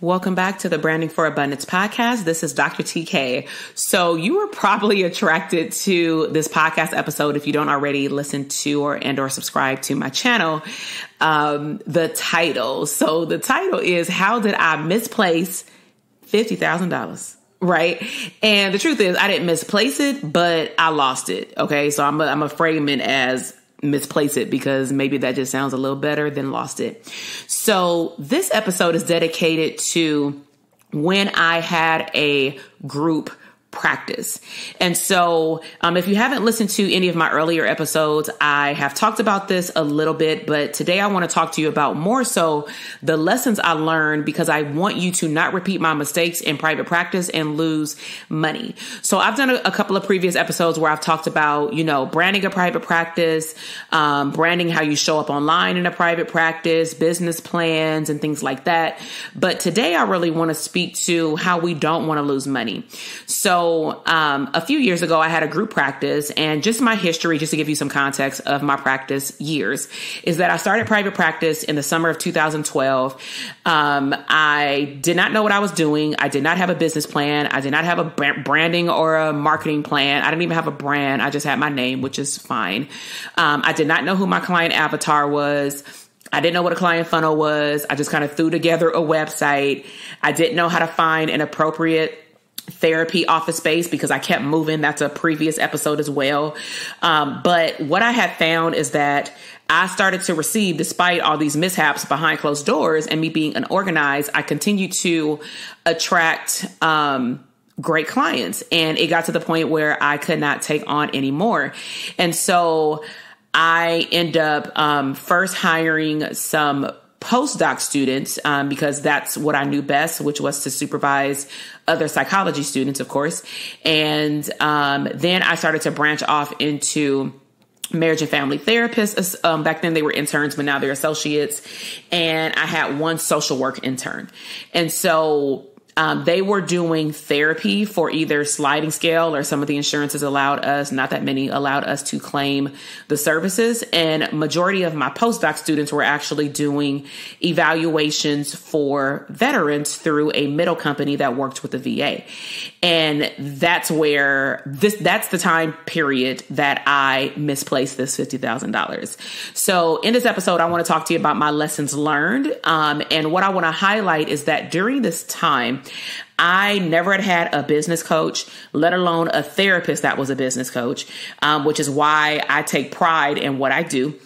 Welcome back to the Branding for Abundance podcast. This is Dr. TK. So you were probably attracted to this podcast episode if you don't already listen to or subscribe to my channel. The title. So the title is How Did I Misplace $50,000? Right. And the truth is I didn't misplace it, but I lost it. Okay. So I'm a frame it as misplace it because maybe that just sounds a little better than lost it. So this episode is dedicated to when I had a group practice. And so if you haven't listened to any of my earlier episodes, I have talked about this a little bit, but today I want to talk to you about more so the lessons I learned because I want you to not repeat my mistakes in private practice and lose money. So I've done a couple of previous episodes where I've talked about, branding a private practice, branding how you show up online in a private practice, business plans and things like that. But today I really want to speak to how we don't want to lose money. So a few years ago, I had a group practice, and just my history, just to give you some context of my practice years, is that I started private practice in the summer of 2012. I did not know what I was doing. I did not have a business plan. I did not have a branding or a marketing plan. I didn't even have a brand. I just had my name, which is fine. I did not know who my client avatar was. I didn't know what a client funnel was. I just kind of threw together a website. I didn't know how to find an appropriate therapy office space because I kept moving. That's a previous episode as well. But what I had found is that I started to receive, despite all these mishaps behind closed doors and me being unorganized, I continued to attract great clients. And it got to the point where I could not take on anymore. And so I end up first hiring some postdoc students because that's what I knew best, which was to supervise other psychology students, of course. And then I started to branch off into marriage and family therapists. Back then they were interns, but now they're associates. And I had one social work intern. And so they were doing therapy for either sliding scale or some of the insurances allowed us, not that many allowed us to claim the services. And majority of my postdoc students were actually doing evaluations for veterans through a middle company that worked with the VA. And that's that's the time period that I misplaced this $50,000. So in this episode, I want to talk to you about my lessons learned. And what I want to highlight is that during this time, I never had a business coach, let alone a therapist that was a business coach, which is why I take pride in what I do.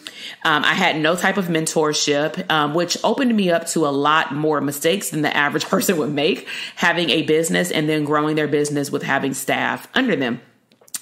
I had no type of mentorship, which opened me up to a lot more mistakes than the average person would make, having a business and then growing their business with having staff under them.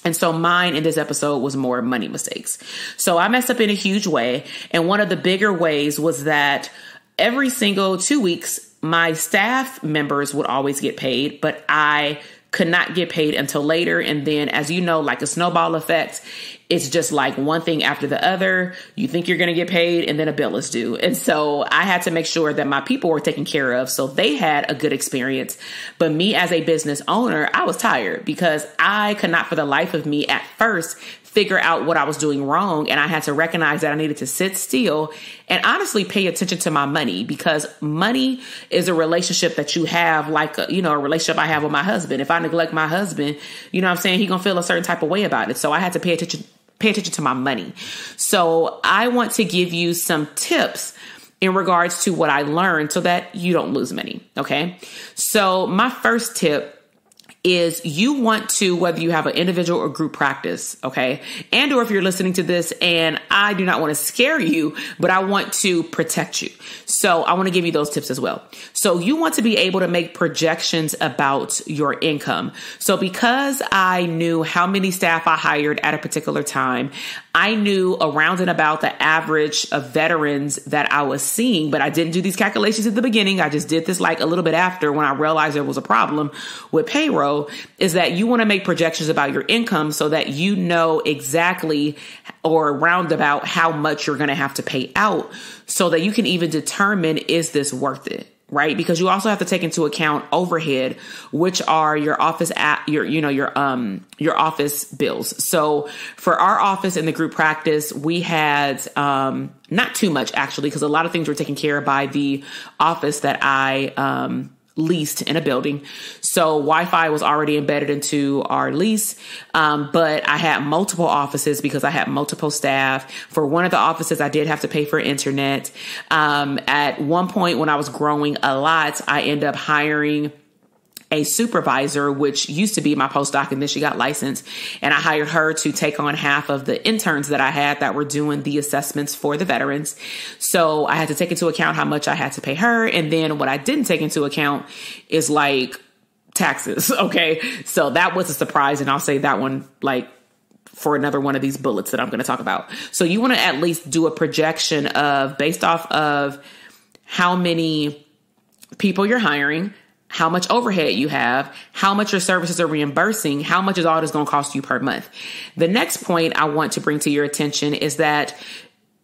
And so mine in this episode was more money mistakes. So I messed up in a huge way. And one of the bigger ways was that every single 2 weeks, my staff members would always get paid, but I could not get paid until later. And then, as you know, like a snowball effect, it's just like one thing after the other. You think you're going to get paid and then a bill is due. And so I had to make sure that my people were taken care of so they had a good experience. But me as a business owner, I was tired because I could not for the life of me at first figure out what I was doing wrong. And I had to recognize that I needed to sit still and honestly pay attention to my money, because money is a relationship that you have, like, a relationship I have with my husband. If I neglect my husband, you know what I'm saying, he's going to feel a certain type of way about it. So I had to pay attention to my money. So I want to give you some tips in regards to what I learned so that you don't lose money. Okay. So my first tip is you want to, whether you have an individual or group practice, okay, and or if you're listening to this, and I do not want to scare you, but I want to protect you. So I want to give you those tips as well. So you want to be able to make projections about your income. So because I knew how many staff I hired at a particular time, I knew around and about the average of veterans that I was seeing, but I didn't do these calculations at the beginning. I just did this like a little bit after when I realized there was a problem with payroll, is that you want to make projections about your income so that you know exactly or roundabout how much you're going to have to pay out so that you can even determine, is this worth it? Right? Because you also have to take into account overhead, which are your office your office bills. So for our office in the group practice, we had not too much actually, because a lot of things were taken care of by the office that I leased in a building. So Wi-Fi was already embedded into our lease. But I had multiple offices because I had multiple staff. For one of the offices, I did have to pay for internet. At one point when I was growing a lot, I ended up hiring a supervisor, which used to be my postdoc, and then she got licensed, and I hired her to take on half of the interns that I had that were doing the assessments for the veterans. So I had to take into account how much I had to pay her. And then what I didn't take into account is like taxes. Okay. So that was a surprise. And I'll say that one, like, for another one of these bullets that I'm going to talk about. So you want to at least do a projection of, based off of how many people you're hiring, how much overhead you have, how much your services are reimbursing, how much is all this going to cost you per month. The next point I want to bring to your attention is that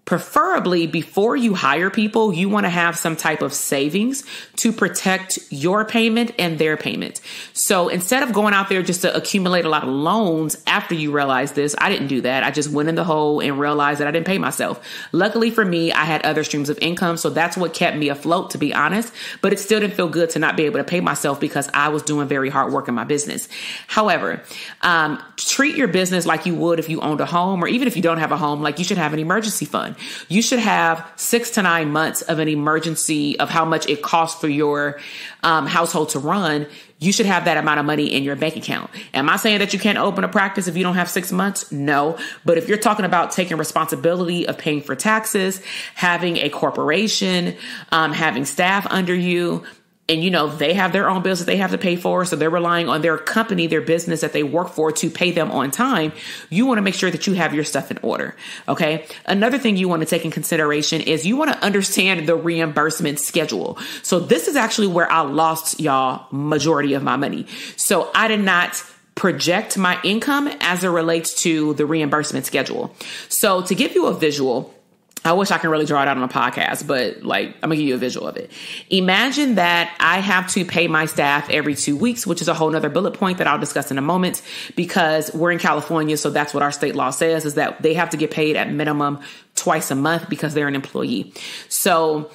preferably before you hire people, you want to have some type of savings to protect your payment and their payment. So instead of going out there just to accumulate a lot of loans after you realize this, I didn't do that. I just went in the hole and realized that I didn't pay myself. Luckily for me, I had other streams of income. So that's what kept me afloat, to be honest. But it still didn't feel good to not be able to pay myself because I was doing very hard work in my business. However, treat your business like you would if you owned a home, or even if you don't have a home, like you should have an emergency fund. You should have 6 to 9 months of an emergency of how much it costs for your household to run. You should have that amount of money in your bank account. Am I saying that you can't open a practice if you don't have 6 months? No. But if you're talking about taking responsibility of paying for taxes, having a corporation, having staff under you, and, you know, they have their own bills that they have to pay for. So they're relying on their company, their business that they work for to pay them on time. You want to make sure that you have your stuff in order. Okay. Another thing you want to take in consideration is you want to understand the reimbursement schedule. So this is actually where I lost, y'all, majority of my money. So I did not project my income as it relates to the reimbursement schedule. So to give you a visual, I wish I could really draw it out on a podcast, but like, I'm gonna give you a visual of it. Imagine that I have to pay my staff every 2 weeks, which is a whole nother bullet point that I'll discuss in a moment, because we're in California. So that's what our state law says, is that they have to get paid at minimum twice a month because they're an employee. So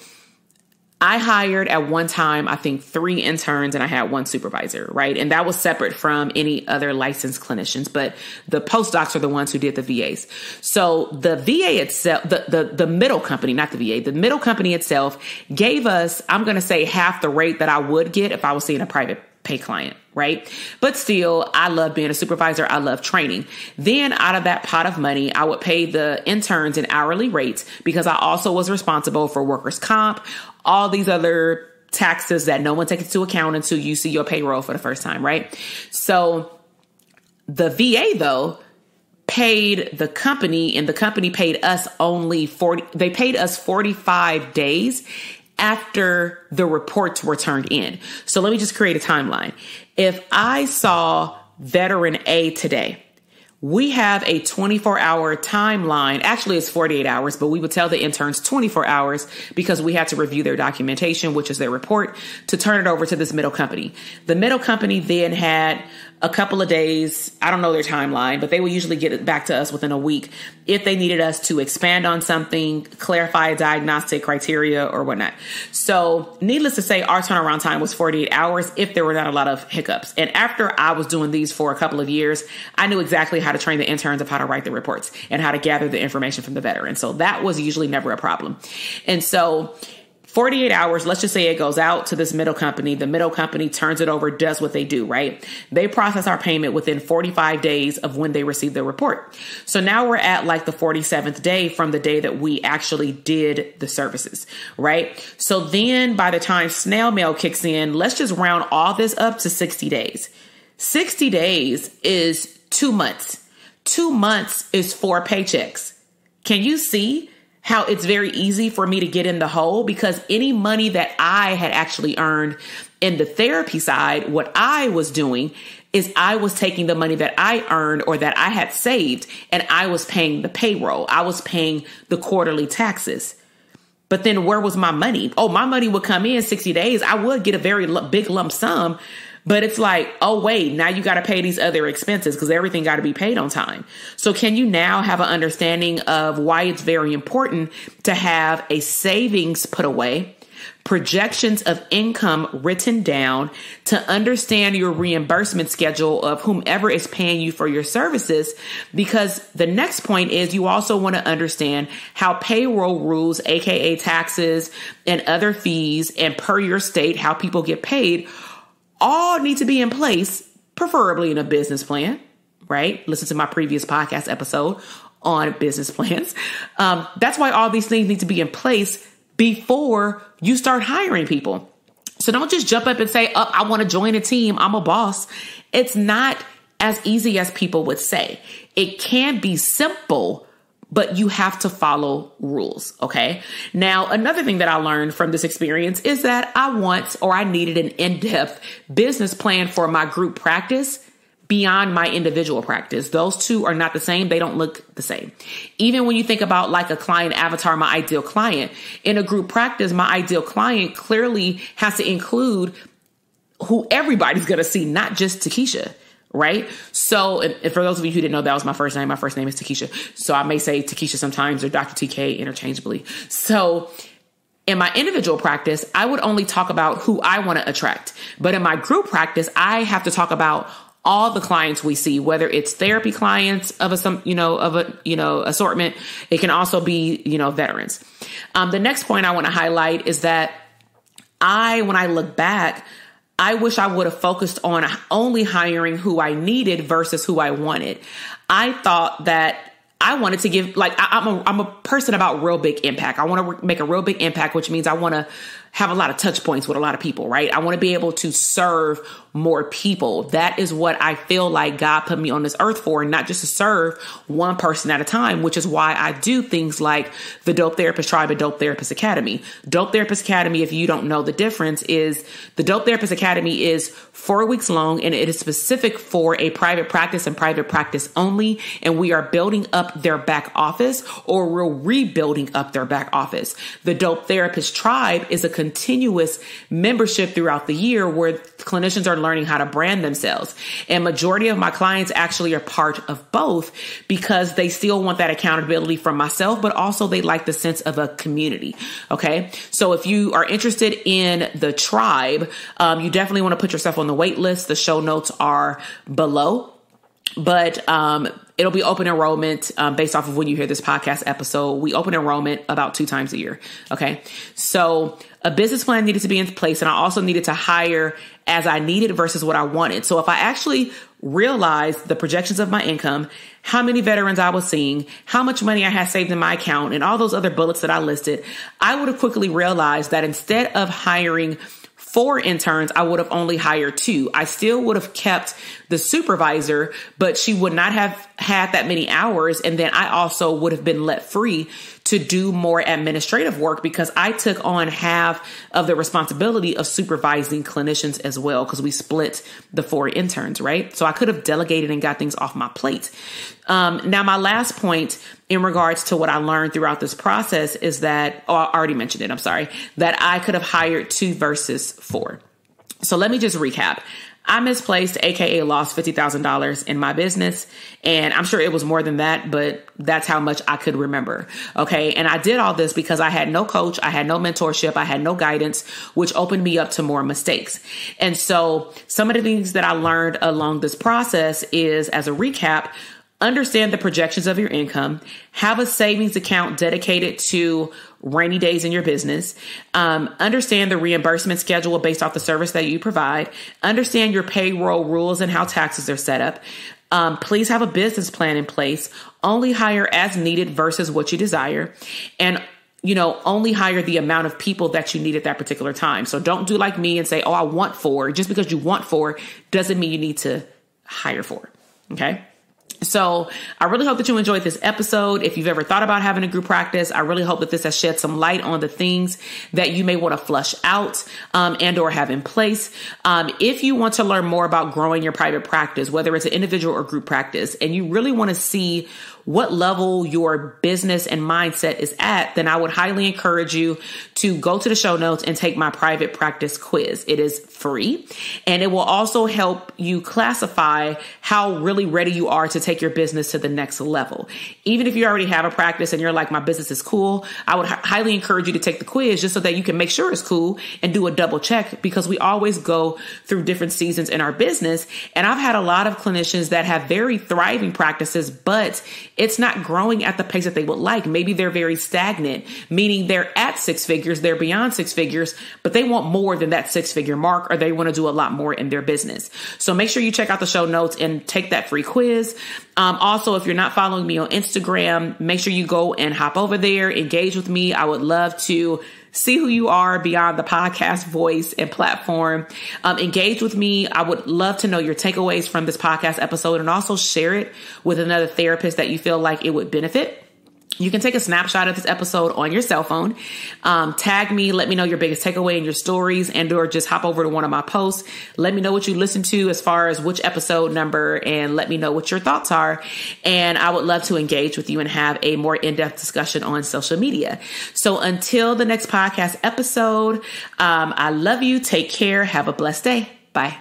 I hired at one time, I think 3 interns, and I had 1 supervisor, right? And that was separate from any other licensed clinicians, but the postdocs are the ones who did the VAs. So the VA itself, the middle company, not the VA, the middle company itself gave us, I'm going to say, half the rate that I would get if I was seeing a private pay client, right? But still, I love being a supervisor. I love training. Then out of that pot of money, I would pay the interns an hourly rate because I also was responsible for workers' comp, all these other taxes that no one takes into account until you see your payroll for the first time, right? So the VA, though, paid the company, and the company paid us only they paid us 45 days after the reports were turned in. So let me just create a timeline. If I saw veteran A today, we have a 24-hour timeline. Actually, it's 48 hours, but we would tell the interns 24 hours because we had to review their documentation, which is their report, to turn it over to this middle company. The middle company then had a couple of days. I don't know their timeline, but they would usually get it back to us within a week if they needed us to expand on something, clarify a diagnostic criteria or whatnot. So needless to say, our turnaround time was 48 hours if there were not a lot of hiccups. And after I was doing these for a couple of years, I knew exactly how to train the interns of how to write the reports and how to gather the information from the veteran. So that was usually never a problem. And so 48 hours, let's just say it goes out to this middle company. The middle company turns it over, does what they do, right? They process our payment within 45 days of when they receive the report. So now we're at like the 47th day from the day that we actually did the services, right? So then by the time snail mail kicks in, let's just round all this up to 60 days. 60 days is 2 months. 2 months is 4 paychecks. Can you see how it's very easy for me to get in the hole? Because any money that I had actually earned in the therapy side, what I was doing is I was taking the money that I earned or that I had saved, and I was paying the payroll. I was paying the quarterly taxes. But then where was my money? Oh, my money would come in 60 days. I would get a very big lump sum. But it's like, oh, wait, now you got to pay these other expenses because everything got to be paid on time. So can you now have an understanding of why it's very important to have a savings put away projections of income written down, to understand your reimbursement schedule of whomever is paying you for your services, because the next point is you also want to understand how payroll rules, aka taxes and other fees, and per your state, how people get paid, all need to be in place, preferably in a business plan, right? Listen to my previous podcast episode on business plans. That's why all these things need to be in place before you start hiring people. So don't just jump up and say, oh, I want to join a team, I'm a boss. It's not as easy as people would say. It can be simple, but you have to follow rules. Okay. Now, another thing that I learned from this experience is that I needed an in-depth business plan for my group practice beyond my individual practice. Those two are not the same. They don't look the same. Even when you think about like a client avatar, my ideal client in a group practice, my ideal client clearly has to include who everybody's going to see, not just Takesha. Right. So and for those of you who didn't know, that was my first name. My first name is Takesha. So I may say Takesha sometimes or Dr. TK interchangeably. So in my individual practice, I would only talk about who I want to attract. But in my group practice, I have to talk about all the clients we see, whether it's therapy clients of assortment. It can also be, veterans. The next point I want to highlight is that when I look back, I wish I would have focused on only hiring who I needed versus who I wanted. I thought that I wanted to give, I'm a person about real big impact. I want to make a real big impact, which means I want to have a lot of touch points with a lot of people, right? I want to be able to serve more people. That is what I feel like God put me on this earth for, and not just to serve one person at a time, which is why I do things like the Dope Therapist Tribe and Dope Therapist Academy. Dope Therapist Academy, if you don't know the difference, is the Dope Therapist Academy is 4 weeks long, and it is specific for a private practice and private practice only. And we are building up their back office, or we're rebuilding up their back office. The Dope Therapist Tribe is a continuous membership throughout the year where clinicians are learning how to brand themselves. And majority of my clients actually are part of both, because they still want that accountability from myself, but also they like the sense of a community. Okay. So if you are interested in the tribe, you definitely want to put yourself on the wait list. The show notes are below, but, it'll be open enrollment based off of when you hear this podcast episode. We open enrollment about 2 times a year. Okay. So a business plan needed to be in place, and I also needed to hire as I needed versus what I wanted. So if I actually realized the projections of my income, how many veterans I was seeing, how much money I had saved in my account, and all those other bullets that I listed, I would have quickly realized that instead of hiring 4 interns, I would have only hired 2. I still would have kept the supervisor, but she would not have had that many hours. And then I also would have been let free to do more administrative work, because I took on half of the responsibility of supervising clinicians as well, because we split the 4 interns, right? So I could have delegated and got things off my plate. Now, my last point in regards to what I learned throughout this process is that, I already mentioned it, I'm sorry, that I could have hired 2 versus 4. So let me just recap. I misplaced, aka lost $50,000 in my business. And I'm sure it was more than that, but that's how much I could remember. Okay. And I did all this because I had no coach. I had no mentorship. I had no guidance, which opened me up to more mistakes. And so some of the things that I learned along this process is, as a recap, understand the projections of your income, have a savings account dedicated to rainy days in your business, understand the reimbursement schedule based off the service that you provide, understand your payroll rules and how taxes are set up. Please have a business plan in place, only hire as needed versus what you desire, and only hire the amount of people that you need at that particular time. So don't do like me and say, oh, I want 4. Just because you want 4 doesn't mean you need to hire 4. Okay. So I really hope that you enjoyed this episode. If you've ever thought about having a group practice, I really hope that this has shed some light on the things that you may want to flush out and or have in place. If you want to learn more about growing your private practice, whether it's an individual or group practice, and you really want to see what level your business and mindset is at, then I would highly encourage you to go to the show notes and take my private practice quiz. It is free, and it will also help you classify how really ready you are to take your business to the next level. Even if you already have a practice and you're like, my business is cool, I would highly encourage you to take the quiz just so that you can make sure it's cool and do a double check, because we always go through different seasons in our business. And I've had a lot of clinicians that have very thriving practices, but it's not growing at the pace that they would like. Maybe they're very stagnant, meaning they're at six figures, they're beyond six figures, but they want more than that 6-figure mark, or they want to do a lot more in their business. So make sure you check out the show notes and take that free quiz. Also, if you're not following me on Instagram, make sure you go and hop over there, engage with me. I would love to see who you are beyond the podcast voice and platform. Engage with me. I would love to know your takeaways from this podcast episode, and also share it with another therapist that you feel like it would benefit. You can take a snapshot of this episode on your cell phone, tag me, let me know your biggest takeaway in your stories, and or just hop over to one of my posts. Let me know what you listened to as far as which episode number, and let me know what your thoughts are. And I would love to engage with you and have a more in-depth discussion on social media. So until the next podcast episode, I love you. Take care. Have a blessed day. Bye.